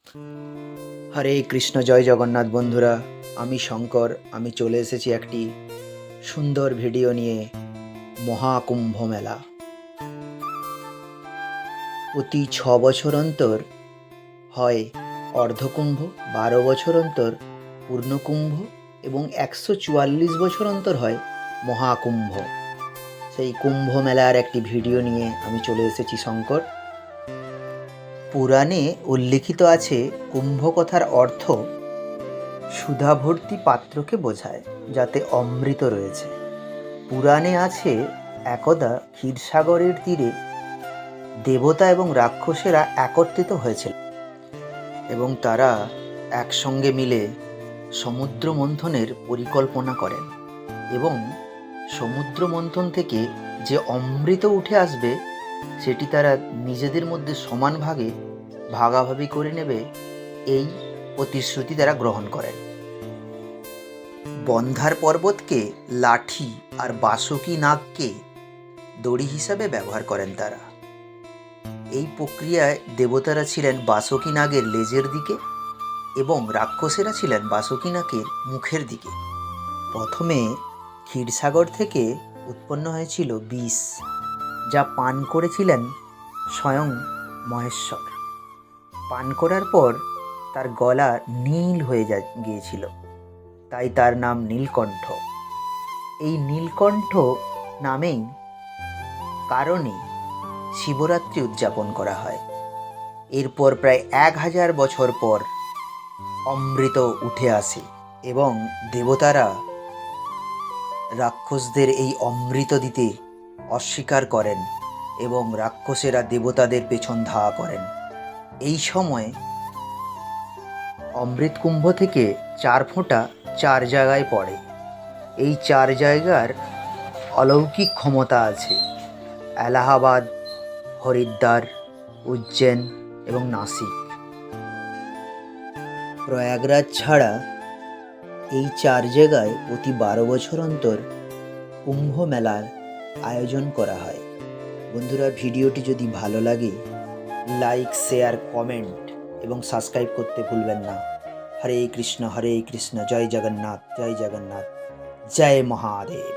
হরে কৃষ্ণ, জয় জগন্নাথ। বন্ধুরা, আমি শঙ্কর। আমি চলে এসেছি একটি সুন্দর ভিডিও নিয়ে। মহাকুম্ভ মেলা প্রতি 6 বছর অন্তর হয় অর্ধকুম্ভ, 12 বছর অন্তর পূর্ণকুম্ভ এবং 144 বছর অন্তর হয় মহাকুম্ভ। সেই কুম্ভ মেলার একটি ভিডিও নিয়ে আমি চলে এসেছি শঙ্কর। পুরাণে উল্লিখিত আছে, কুম্ভ কথার অর্থ সুধাভর্তি পাত্রকে বোঝায় যাতে অমৃত রয়েছে। পুরাণে আছে, একদা ক্ষীরসাগরের তীরে দেবতা এবং রাক্ষসেরা একত্রিত হয়েছিল এবং তারা একসঙ্গে মিলে সমুদ্র মন্থনের পরিকল্পনা করেন এবং সমুদ্র মন্থন থেকে যে অমৃত উঠে আসবে সেটি তারা নিজেদের মধ্যে সমান ভাগে ভাগাভাগি করে নেবে, এই প্রতিশ্রুতি তারা গ্রহণ করেন। বন্ধার পর্বতকে লাঠি আর বাসুকি নাগকে দড়ি হিসাবে ব্যবহার করেন তারা। এই প্রক্রিয়ায় দেবতারা ছিলেন বাসুকি নাগের লেজের দিকে এবং রাক্ষসেরা ছিলেন বাসুকি নাগের মুখের দিকে। প্রথমে ক্ষীরসাগর থেকে উৎপন্ন হয়েছিল বিষ, যা পান করেছিলেন স্বয়ং মহেশ্বর। পান করার পর তার গলা নীল হয়ে গিয়েছিল, তাই তার নাম নীলকণ্ঠ। এই নীলকণ্ঠ নামেই কারণে শিবরাত্রি উদযাপন করা হয়। এরপর প্রায় 1000 বছর পর অমৃত উঠে আসে এবং দেবতারা রাক্ষসদের এই অমৃত দিতে অস্বীকার করেন এবং রাক্ষসেরা দেবতাদের পেছন ধাওয়া করেন। এই সময় অমৃত কুম্ভ থেকে 4 ফোঁটা 4 জায়গায় পড়ে। এই 4 জায়গার অলৌকিক ক্ষমতা আছে: এলাহাবাদ, হরিদ্বার, উজ্জৈন এবং নাসিক। প্রয়াগরাজ ছাড়া এই 4 জায়গায় প্রতি 12 বছর অন্তর কুম্ভ মেলার আয়োজন করা হয়। বন্ধুরা, ভিডিওটি যদি ভালো লাগে লাইক, শেয়ার, কমেন্ট এবং সাবস্ক্রাইব করতে ভুলবেন না। হরে কৃষ্ণ, জয় জগন্নাথ, জয় জগন্নাথ, জয় মহাদেব।